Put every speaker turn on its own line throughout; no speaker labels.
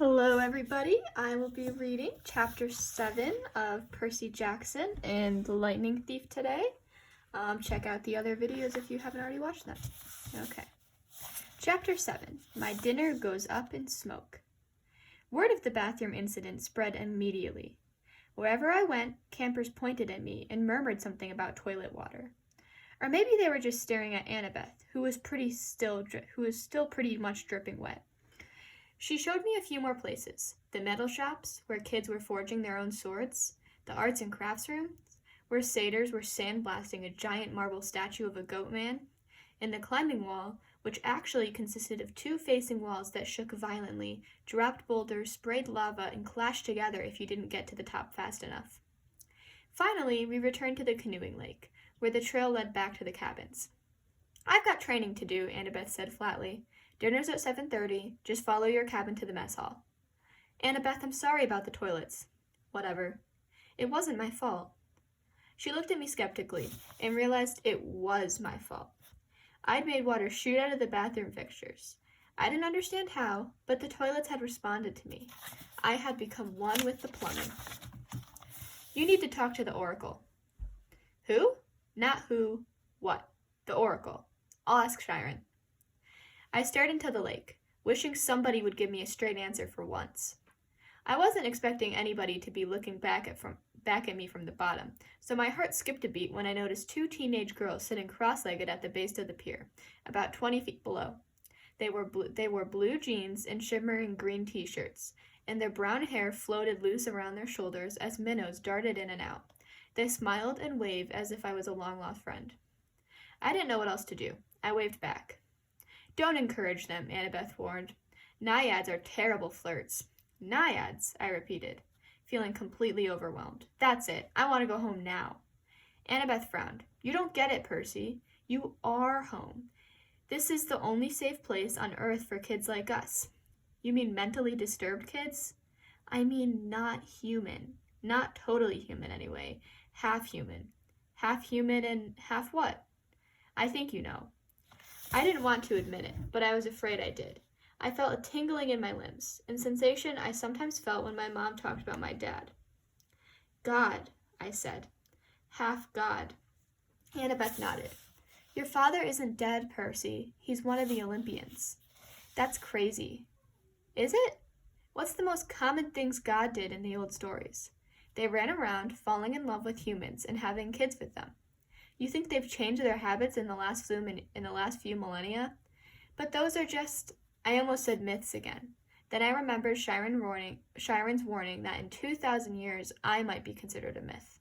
Hello everybody, I will be reading Chapter 7 of Percy Jackson and the Lightning Thief today. Check out the other videos if you haven't already watched them. Okay. Chapter 7, My Dinner Goes Up in Smoke. Word of the bathroom incident spread immediately. Wherever I went, campers pointed at me and murmured something about toilet water. Or maybe they were just staring at Annabeth, who was still pretty much dripping wet. She showed me a few more places. The metal shops, where kids were forging their own swords. The arts and crafts rooms, where satyrs were sandblasting a giant marble statue of a goat man. And the climbing wall, which actually consisted of two facing walls that shook violently, dropped boulders, sprayed lava, and clashed together if you didn't get to the top fast enough. Finally, we returned to the canoeing lake, where the trail led back to the cabins. "I've got training to do," Annabeth said flatly. "Dinner's at 7:30. Just follow your cabin to the mess hall." "Annabeth, I'm sorry about the toilets." "Whatever. It wasn't my fault." She looked at me skeptically and realized it was my fault. I'd made water shoot out of the bathroom fixtures. I didn't understand how, but the toilets had responded to me. I had become one with the plumbing. "You need to talk to the Oracle." "Who?" "Not who. What? The Oracle. I'll ask Chiron." I stared into the lake, wishing somebody would give me a straight answer for once. I wasn't expecting anybody to be looking back at me from the bottom, so my heart skipped a beat when I noticed two teenage girls sitting cross-legged at the base of the pier, about 20 feet below. They wore blue jeans and shimmering green t-shirts, and their brown hair floated loose around their shoulders as minnows darted in and out. They smiled and waved as if I was a long-lost friend. I didn't know what else to do. I waved back. "Don't encourage them," Annabeth warned. "Naiads are terrible flirts." "Naiads," I repeated, feeling completely overwhelmed. "That's it. I want to go home now." Annabeth frowned. "You don't get it, Percy. You are home. This is the only safe place on Earth for kids like us." "You mean mentally disturbed kids?" "I mean not human. Not totally human, anyway. Half human. Half human and half what?" "I think you know." I didn't want to admit it, but I was afraid I did. I felt a tingling in my limbs, a sensation I sometimes felt when my mom talked about my dad. "God," I said. "Half God." Annabeth nodded. "Your father isn't dead, Percy. He's one of the Olympians." "That's crazy." "Is it? What's the most common things God did in the old stories?" "They ran around, falling in love with humans and having kids with them." "You think they've changed their habits in the last few millennia?" "But those are just—" I almost said myths again. Then I remembered Chiron's warning that in 2,000 years I might be considered a myth.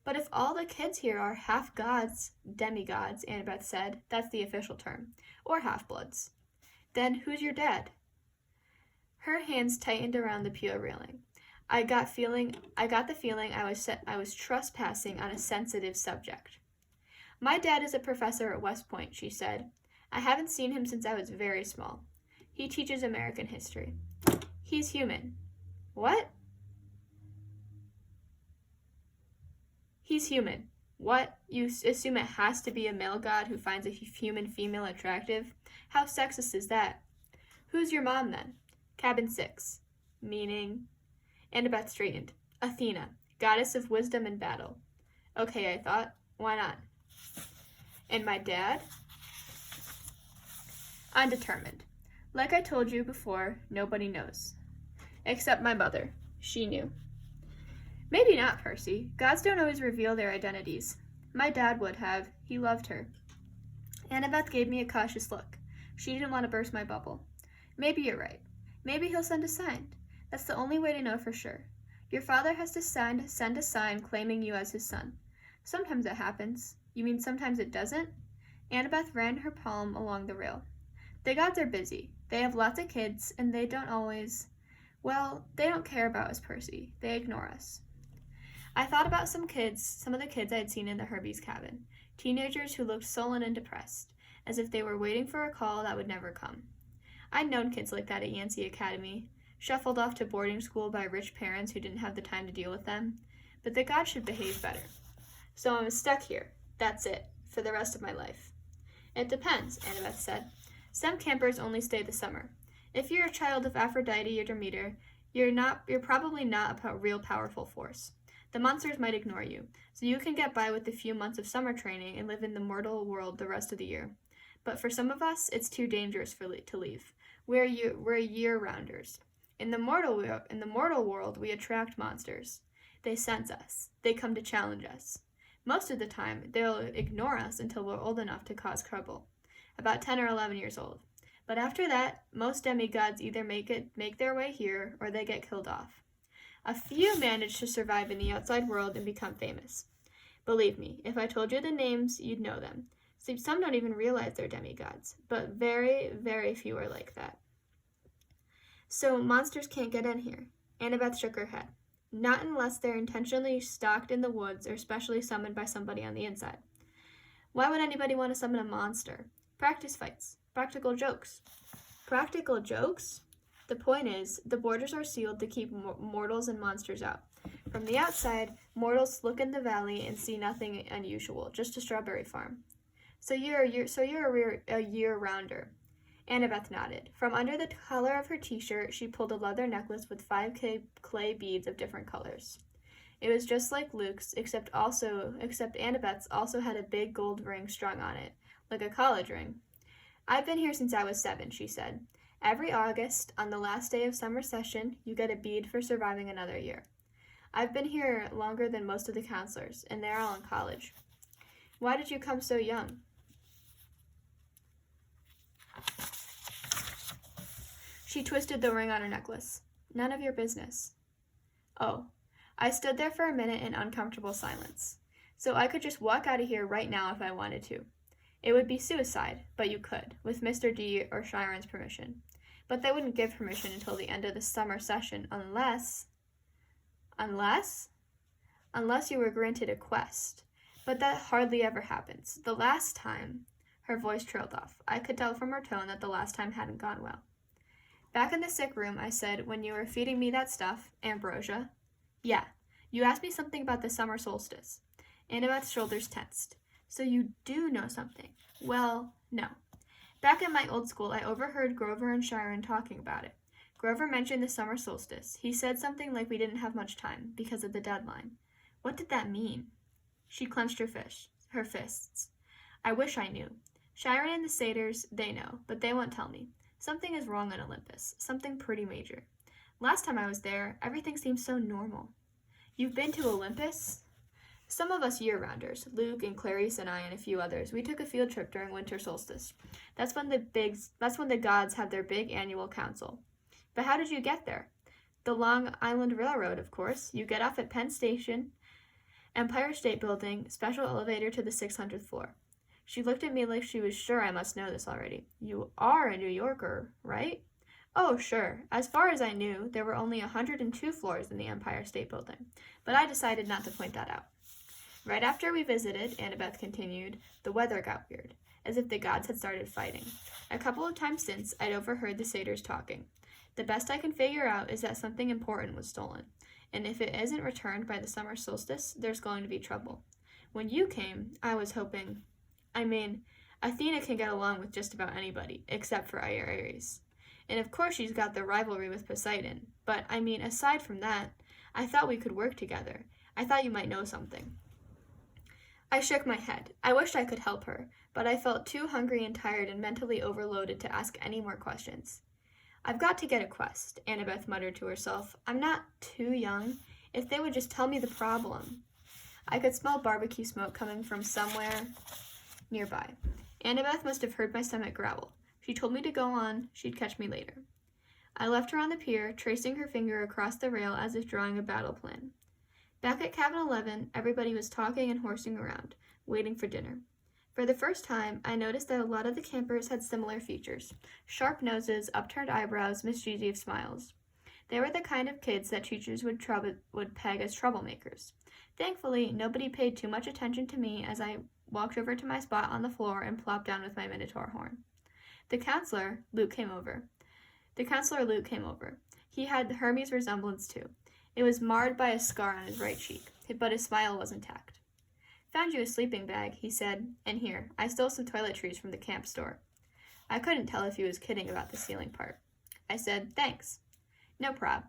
"But if all the kids here are half-gods, demigods," Annabeth said, "that's the official term, or half-bloods. Then who's your dad?" Her hands tightened around the pier railing. I got the feeling I was trespassing on a sensitive subject. "My dad is a professor at West Point," she said. "I haven't seen him since I was very small. He teaches American history. He's human." "What?" "He's human." "What? You assume it has to be a male god who finds a human female attractive? How sexist is that?" "Who's your mom, then?" "Cabin 6. "Meaning?" Annabeth straightened. "Athena, goddess of wisdom and battle." "Okay," I thought. "Why not?" "And my dad?" "Undetermined. Like I told you before, nobody knows. Except my mother. She knew." "Maybe not, Percy. Gods don't always reveal their identities. My dad would have. He loved her." Annabeth gave me a cautious look. She didn't want to burst my bubble. "Maybe you're right. Maybe he'll send a sign. That's the only way to know for sure. Your father has to send a sign claiming you as his son. Sometimes it happens. You mean sometimes it doesn't?" Annabeth ran her palm along the rail. "The gods are busy. They have lots of kids, and they don't care about us, Percy. They ignore us." I thought about some of the kids I had seen in the Herbie's cabin. Teenagers who looked sullen and depressed, as if they were waiting for a call that would never come. I'd known kids like that at Yancey Academy, shuffled off to boarding school by rich parents who didn't have the time to deal with them. But the gods should behave better. So I'm stuck here. That's it. For the rest of my life. "It depends," Annabeth said. "Some campers only stay the summer. If you're a child of Aphrodite or Demeter, you're probably not a real powerful force. The monsters might ignore you, so you can get by with a few months of summer training and live in the mortal world the rest of the year. But for some of us, it's too dangerous to leave. We're year-rounders. In the mortal world, we attract monsters. They sense us. They come to challenge us. Most of the time, they'll ignore us until we're old enough to cause trouble, about 10 or 11 years old. But after that, most demigods either make their way here or they get killed off. A few manage to survive in the outside world and become famous. Believe me, if I told you the names, you'd know them. Some don't even realize they're demigods, but very, very few are like that. So monsters can't get in here. Annabeth shook her head. Not unless they're intentionally stalked in the woods or specially summoned by somebody on the inside. Why would anybody want to summon a monster? Practice fights. Practical jokes. Practical jokes? The point is, the borders are sealed to keep mortals and monsters out. From the outside, mortals look in the valley and see nothing unusual, just a strawberry farm. So you're a year-rounder. Annabeth nodded. From under the collar of her t-shirt, she pulled a leather necklace with 5 clay beads of different colors. It was just like Luke's, except Annabeth's also had a big gold ring strung on it, like a college ring. I've been here since I was 7, she said. Every August, on the last day of summer session, you get a bead for surviving another year. I've been here longer than most of the counselors, and they're all in college. Why did you come so young? She twisted the ring on her necklace. None of your business. Oh. I stood there for a minute in uncomfortable silence. So I could just walk out of here right now if I wanted to. It would be suicide, but you could, with Mr. D or Chiron's permission. But they wouldn't give permission until the end of the summer session unless you were granted a quest. But that hardly ever happens. The last time, her voice trailed off. I could tell from her tone that the last time hadn't gone well. Back in the sick room, I said, when you were feeding me that stuff, ambrosia. Yeah, you asked me something about the summer solstice. Annabeth's shoulders tensed. So you do know something. Well, no. Back at my old school, I overheard Grover and Chiron talking about it. Grover mentioned the summer solstice. He said something like we didn't have much time because of the deadline. What did that mean? She clenched her fists. I wish I knew. Chiron and the satyrs, they know, but they won't tell me. Something is wrong on Olympus. Something pretty major. Last time I was there, everything seemed so normal. You've been to Olympus? Some of us year-rounders, Luke and Clarice and I and a few others, we took a field trip during winter solstice. That's when the gods have their big annual council. But how did you get there? The Long Island Railroad, of course. You get off at Penn Station, Empire State Building, special elevator to the 600th floor. She looked at me like she was sure I must know this already. You are a New Yorker, right? Oh, sure. As far as I knew, there were only 102 floors in the Empire State Building, but I decided not to point that out. Right after we visited, Annabeth continued, the weather got weird, as if the gods had started fighting. A couple of times since, I'd overheard the satyrs talking. The best I can figure out is that something important was stolen, and if it isn't returned by the summer solstice, there's going to be trouble. When you came, I was hoping... Athena can get along with just about anybody, except for Ares. And of course she's got the rivalry with Poseidon. But, aside from that, I thought we could work together. I thought you might know something. I shook my head. I wished I could help her, but I felt too hungry and tired and mentally overloaded to ask any more questions. I've got to get a quest, Annabeth muttered to herself. I'm not too young. If they would just tell me the problem. I could smell barbecue smoke coming from somewhere nearby. Annabeth must have heard my stomach growl. She told me to go on. She'd catch me later. I left her on the pier, tracing her finger across the rail as if drawing a battle plan. Back at Cabin 11, everybody was talking and horsing around, waiting for dinner. For the first time, I noticed that a lot of the campers had similar features. Sharp noses, upturned eyebrows, mischievous smiles. They were the kind of kids that teachers would peg as troublemakers. Thankfully, nobody paid too much attention to me as I walked over to my spot on the floor and plopped down with my Minotaur horn. The counselor, Luke, came over. He had Hermes' resemblance too. It was marred by a scar on his right cheek, but his smile was intact. Found you a sleeping bag, he said, and here, I stole some toiletries from the camp store. I couldn't tell if he was kidding about the ceiling part. I said, thanks. No prob.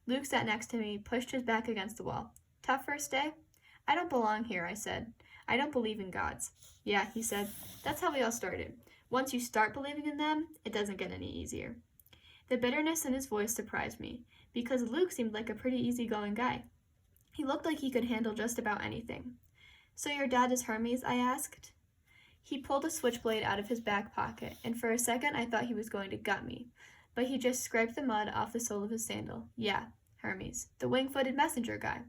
Luke sat next to me, pushed his back against the wall. Tough first day? I don't belong here, I said. I don't believe in gods. Yeah, he said. That's how we all started. Once you start believing in them, it doesn't get any easier. The bitterness in his voice surprised me, because Luke seemed like a pretty easygoing guy. He looked like he could handle just about anything. So your dad is Hermes? I asked. He pulled a switchblade out of his back pocket, and for a second I thought he was going to gut me. But he just scraped the mud off the sole of his sandal. Yeah, Hermes. The wing-footed messenger guy.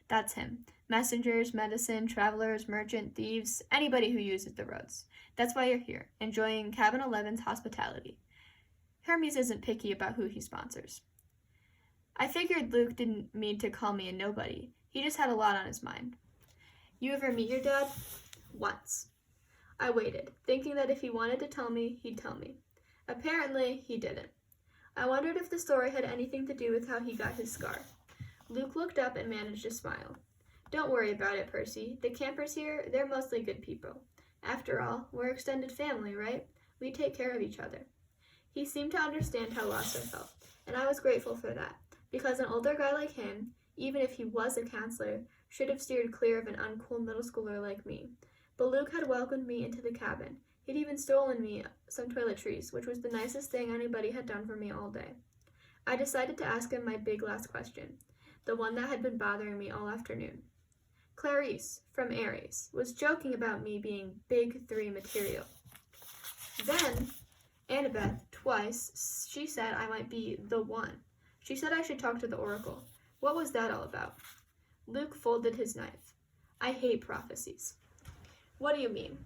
That's him. Messengers, medicine, travelers, merchant, thieves, anybody who uses the roads. That's why you're here, enjoying Cabin 11's hospitality. Hermes isn't picky about who he sponsors. I figured Luke didn't mean to call me a nobody. He just had a lot on his mind. You ever meet your dad? Once. I waited, thinking that if he wanted to tell me, he'd tell me. Apparently, he didn't. I wondered if the story had anything to do with how he got his scar. Luke looked up and managed a smile. Don't worry about it, Percy. The campers here, they're mostly good people. After all, we're extended family, right? We take care of each other. He seemed to understand how lost I felt, and I was grateful for that, because an older guy like him, even if he was a counselor, should have steered clear of an uncool middle schooler like me. But Luke had welcomed me into the cabin. He'd even stolen me some toiletries, which was the nicest thing anybody had done for me all day. I decided to ask him my big last question, the one that had been bothering me all afternoon. Clarice, from Aries, was joking about me being Big 3 material. Then, Annabeth, twice, she said I might be the one. She said I should talk to the oracle. What was that all about? Luke folded his knife. I hate prophecies. What do you mean?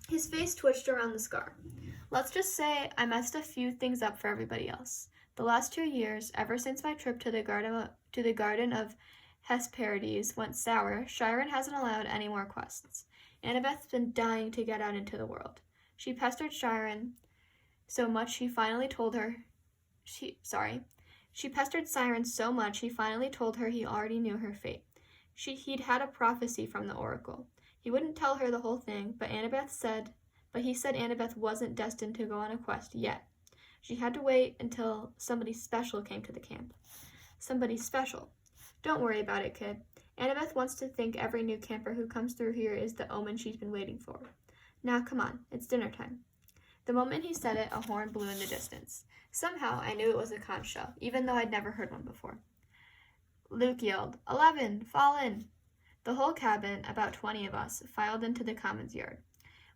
His face twitched around the scar. Let's just say I messed a few things up for everybody else. The last 2 years, ever since my trip to the Garden of Hesperides went sour, Chiron hasn't allowed any more quests. Annabeth's been dying to get out into the world. She pestered Chiron so much She pestered Siren so much he finally told her he already knew her fate. He'd had a prophecy from the oracle. He wouldn't tell her the whole thing, but he said Annabeth wasn't destined to go on a quest yet. She had to wait until somebody special came to the camp. Somebody special. Don't worry about it, kid. Annabeth wants to think every new camper who comes through here is the omen she's been waiting for. Now, come on, it's dinner time. The moment he said it, a horn blew in the distance. Somehow, I knew it was a conch shell, even though I'd never heard one before. Luke yelled, 11, fall in! The whole cabin, about 20 of us, filed into the commons yard.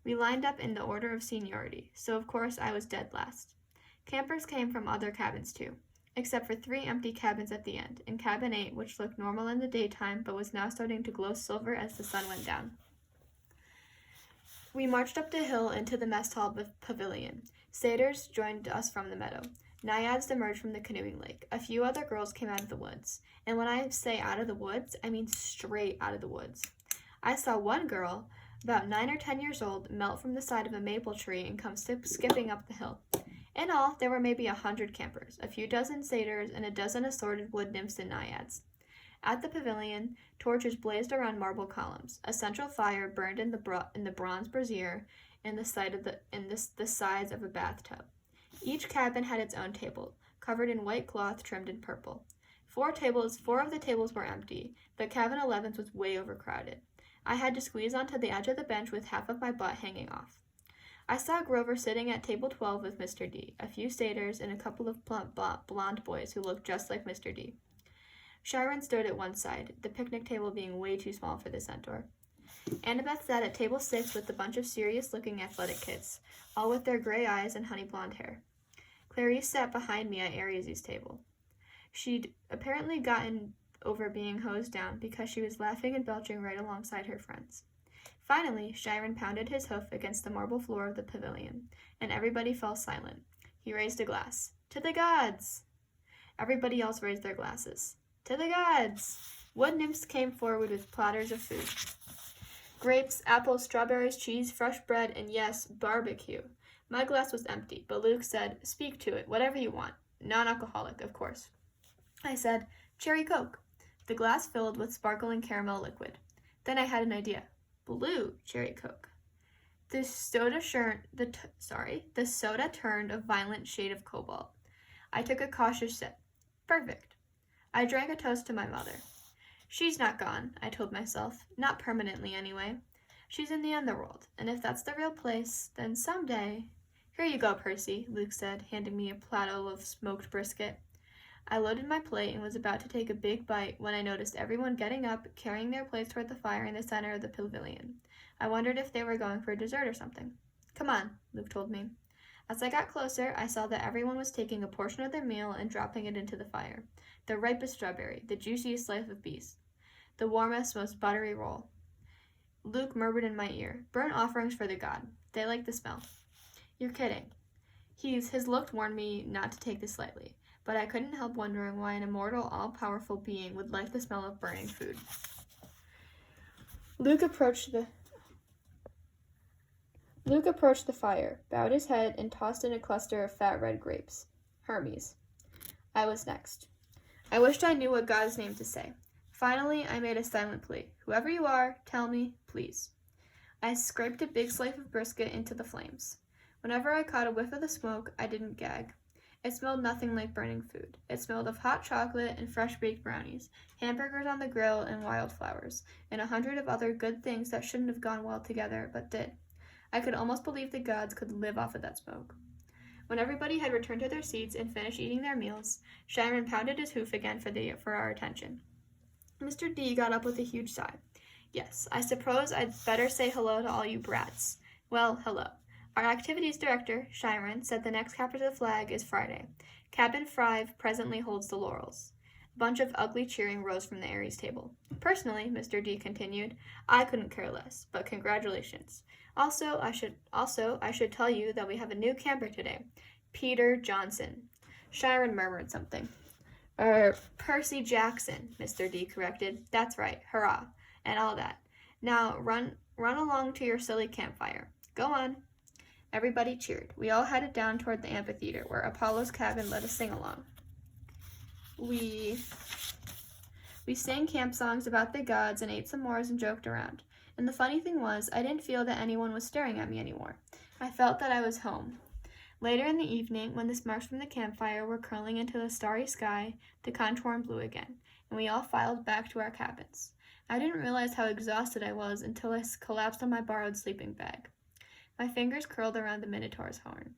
We lined up in the order of seniority, so of course I was dead last. Campers came from other cabins too, except for 3 empty cabins at the end, and cabin 8, which looked normal in the daytime but was now starting to glow silver as the sun went down. We marched up the hill into the mess hall pavilion. Satyrs joined us from the meadow. Naiads emerged from the canoeing lake. A few other girls came out of the woods. And when I say out of the woods, I mean straight out of the woods. I saw one girl, about 9 or 10 years old, melt from the side of a maple tree and come skipping up the hill. In all, there were maybe 100 campers, a few dozen satyrs, and a dozen assorted wood nymphs and naiads. At the pavilion, torches blazed around marble columns. A central fire burned in the bronze brazier in the sides of a bathtub. Each cabin had its own table, covered in white cloth trimmed in purple. 4 of the tables were empty, but cabin 11's was way overcrowded. I had to squeeze onto the edge of the bench with half of my butt hanging off. I saw Grover sitting at table 12 with Mr. D, a few satyrs, and a couple of blonde boys who looked just like Mr. D. Chiron stood at one side, the picnic table being way too small for the centaur. Annabeth sat at table 6 with a bunch of serious-looking athletic kids, all with their gray eyes and honey blonde hair. Clarice sat behind me at Aries' table. She'd apparently gotten over being hosed down because she was laughing and belching right alongside her friends. Finally, Chiron pounded his hoof against the marble floor of the pavilion, and everybody fell silent. He raised a glass. To the gods! Everybody else raised their glasses. To the gods! Wood nymphs came forward with platters of food. Grapes, apples, strawberries, cheese, fresh bread, and yes, barbecue. My glass was empty, but Luke said, speak to it, whatever you want. Non-alcoholic, of course. I said, cherry Coke. The glass filled with sparkling caramel liquid. Then I had an idea. Blue cherry Coke. The soda turned a violent shade of cobalt. I took a cautious sip. Perfect. I drank a toast to my mother. She's not gone, I told myself. Not permanently, anyway. She's in the underworld, and if that's the real place, then someday... Here you go, Percy, Luke said, handing me a platter of smoked brisket. I loaded my plate and was about to take a big bite when I noticed everyone getting up, carrying their plates toward the fire in the center of the pavilion. I wondered if they were going for dessert or something. Come on, Luke told me. As I got closer, I saw that everyone was taking a portion of their meal and dropping it into the fire. The ripest strawberry, the juiciest slice of beef, the warmest, most buttery roll. Luke murmured in my ear, burnt offerings for the god. They like the smell. You're kidding. His look warned me not to take this lightly, but I couldn't help wondering why an immortal, all-powerful being would like the smell of burning food. Luke approached the fire, bowed his head, and tossed in a cluster of fat red grapes. Hermes. I was next. I wished I knew what God's name to say. Finally, I made a silent plea. Whoever you are, tell me, please. I scraped a big slice of brisket into the flames. Whenever I caught a whiff of the smoke, I didn't gag. It smelled nothing like burning food. It smelled of hot chocolate and fresh-baked brownies, hamburgers on the grill and wildflowers, and 100 of other good things that shouldn't have gone well together, but did. I could almost believe the gods could live off of that smoke. When everybody had returned to their seats and finished eating their meals, Chiron pounded his hoof again for our attention. Mr. D got up with a huge sigh. Yes, I suppose I'd better say hello to all you brats. Well, hello. Our activities director, Chiron, said the next capture to the flag is Friday. Cabin 5 presently holds the laurels. A bunch of ugly cheering rose from the Aries table. Personally, Mr. D continued, I couldn't care less, but congratulations. Also, I should tell you that we have a new camper today, Peter Johnson. Chiron murmured something. Percy Jackson, Mr. D corrected. That's right, hurrah, and all that. Now, run along to your silly campfire. Go on. Everybody cheered. We all headed down toward the amphitheater, where Apollo's cabin let us sing along. We sang camp songs about the gods and ate s'mores and joked around. And the funny thing was, I didn't feel that anyone was staring at me anymore. I felt that I was home. Later in the evening, when the sparks from the campfire were curling into the starry sky, the conch turned blue again, and we all filed back to our cabins. I didn't realize how exhausted I was until I collapsed on my borrowed sleeping bag. My fingers curled around the Minotaur's horn.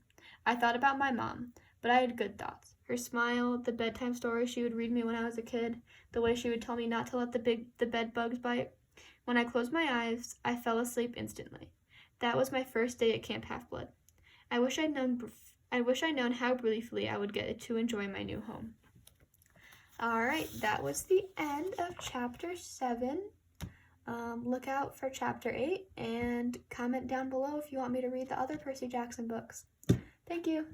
I thought about my mom, but I had good thoughts. Her smile, the bedtime stories she would read me when I was a kid, the way she would tell me not to let the bed bugs bite. When I closed my eyes, I fell asleep instantly. That was my first day at Camp Half-Blood. I wish I'd known how briefly I would get to enjoy my new home. All right, that was the end of Chapter 7. Look out for Chapter 8 and comment down below if you want me to read the other Percy Jackson books. Thank you.